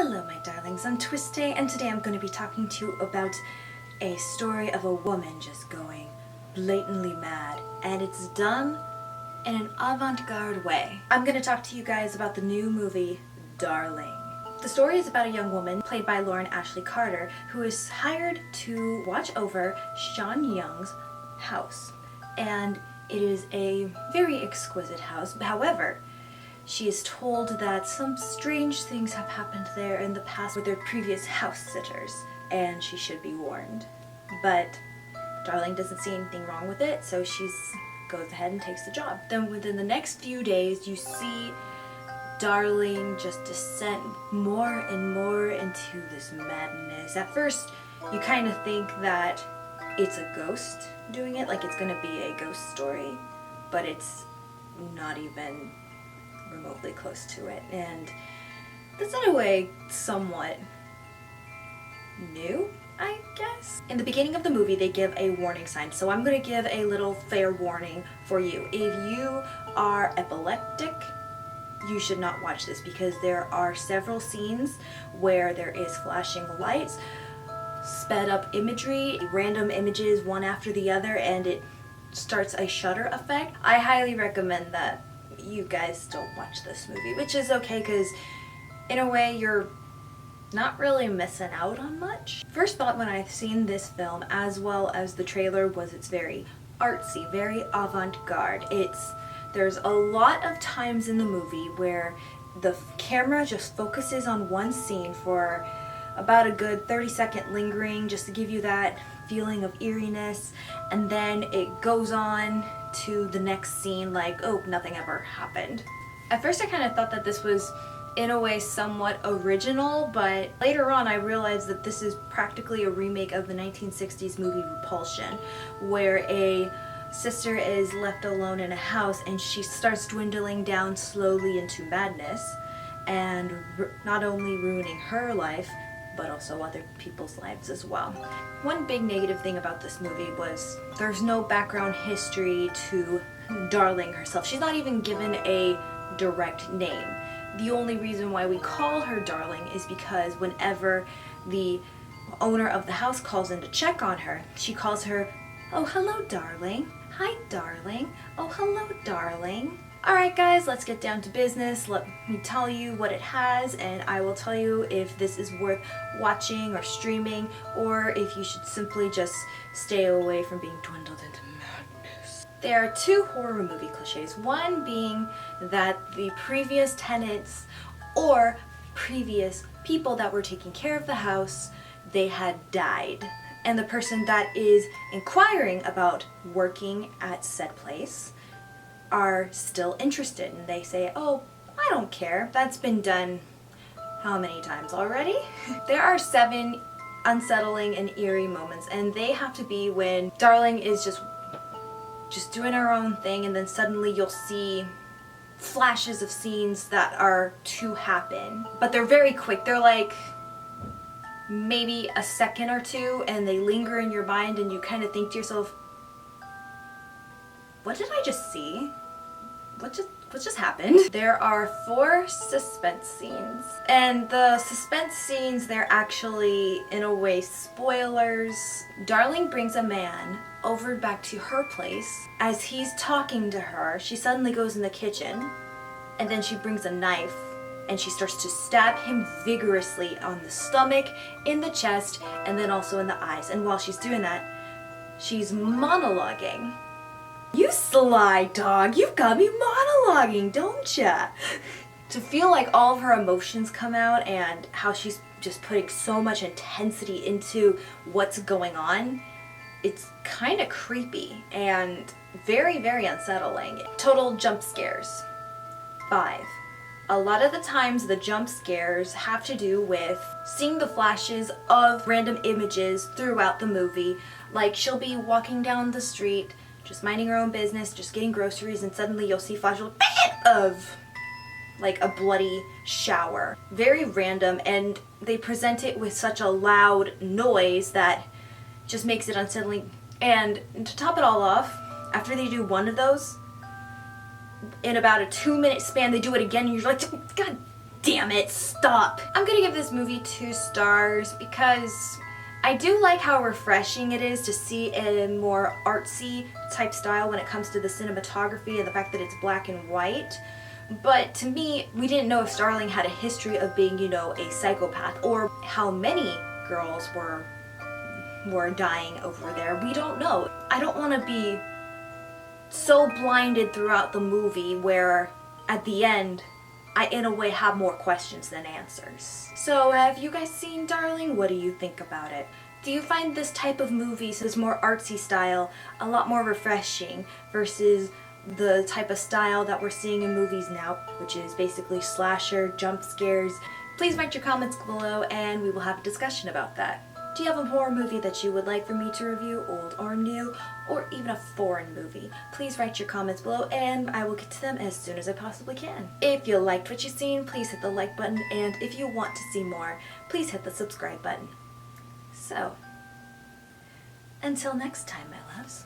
Hello my darlings, I'm TwisTay and today I'm going to be talking to you about a story of a woman just going blatantly mad, and it's done in an avant-garde way. I'm going to talk to you guys about the new movie Darling. The story is about a young woman played by Lauren Ashley Carter who is hired to watch over Sean Young's house, and it is a very exquisite house. However, she is told that some strange things have happened there in the past with their previous house sitters, and she should be warned. But Darling doesn't see anything wrong with it, so she goes ahead and takes the job. Then within the next few days, you see Darling just descend more and more into this madness. At first, you kind of think that it's a ghost doing it, like it's gonna be a ghost story, but it's not even remotely close to it, and that's in a way somewhat new, I guess. In the beginning of the movie they give a warning sign, so I'm going to give a little fair warning for you. If you are epileptic, you should not watch this because there are several scenes where there is flashing lights, sped up imagery, random images one after the other, and it starts a shudder effect. I highly recommend that you guys don't watch this movie, which is okay because in a way you're not really missing out on much. First thought when I've seen this film as well as the trailer was it's very artsy, very avant-garde. There's a lot of times in the movie where the camera just focuses on one scene for about a good 30-second lingering just to give you that feeling of eeriness, and then it goes on to the next scene like, oh, nothing ever happened. At first I kind of thought that this was in a way somewhat original, but later on I realized that this is practically a remake of the 1960s movie Repulsion, where a sister is left alone in a house and she starts dwindling down slowly into madness and not only ruining her life but also other people's lives as well. One big negative thing about this movie was there's no background history to Darling herself. She's not even given a direct name. The only reason why we call her Darling is because whenever the owner of the house calls in to check on her, she calls her, "Oh, hello, darling. Hi, darling. Oh, hello, darling." Alright guys, let's get down to business. Let me tell you what it has, and I will tell you if this is worth watching or streaming, or if you should simply just stay away from being dwindled into madness. There are two horror movie cliches. One being that the previous tenants or previous people that were taking care of the house, they had died. And the person that is inquiring about working at said place are still interested, and they say, "Oh, I don't care. That's been done how many times already?" There are 7 unsettling and eerie moments, and they have to be when Darling is just doing her own thing, and then suddenly you'll see flashes of scenes that are to happen. But they're very quick. They're like maybe a second or two, and they linger in your mind, and you kind of think to yourself, what did I just see? What just happened? There are 4 suspense scenes, and the suspense scenes, they're actually in a way spoilers. Darling brings a man over back to her place. As he's talking to her, she suddenly goes in the kitchen, and then she brings a knife and she starts to stab him vigorously on the stomach, in the chest, and then also in the eyes. And while she's doing that, she's monologuing. "You sly dog, you've got me monologuing, don't ya?" To feel like all of her emotions come out and how she's just putting so much intensity into what's going on, it's kind of creepy and very, very unsettling. Total jump scares. 5. A lot of the times the jump scares have to do with seeing the flashes of random images throughout the movie. Like she'll be walking down the street, just minding her own business, just getting groceries, and suddenly you'll see flashes of like a bloody shower. Very random, and they present it with such a loud noise that just makes it unsettling. And to top it all off, after they do one of those, in about a 2-minute span they do it again, and you're like, God damn it, stop. I'm gonna give this movie 2 stars because I do like how refreshing it is to see a more artsy type style when it comes to the cinematography and the fact that it's black and white. But to me, we didn't know if Starling had a history of being, you know, a psychopath, or how many girls were dying over there. We don't know. I don't want to be so blinded throughout the movie where at the end I in a way have more questions than answers. So have you guys seen Darling? What do you think about it? Do you find this type of movie, so this more artsy style, a lot more refreshing versus the type of style that we're seeing in movies now, which is basically slasher, jump scares? Please write your comments below and we will have a discussion about that. Do you have a horror movie that you would like for me to review, old or new, or even a foreign movie? Please write your comments below and I will get to them as soon as I possibly can. If you liked what you've seen, please hit the like button, and if you want to see more, please hit the subscribe button. So, until next time, my loves.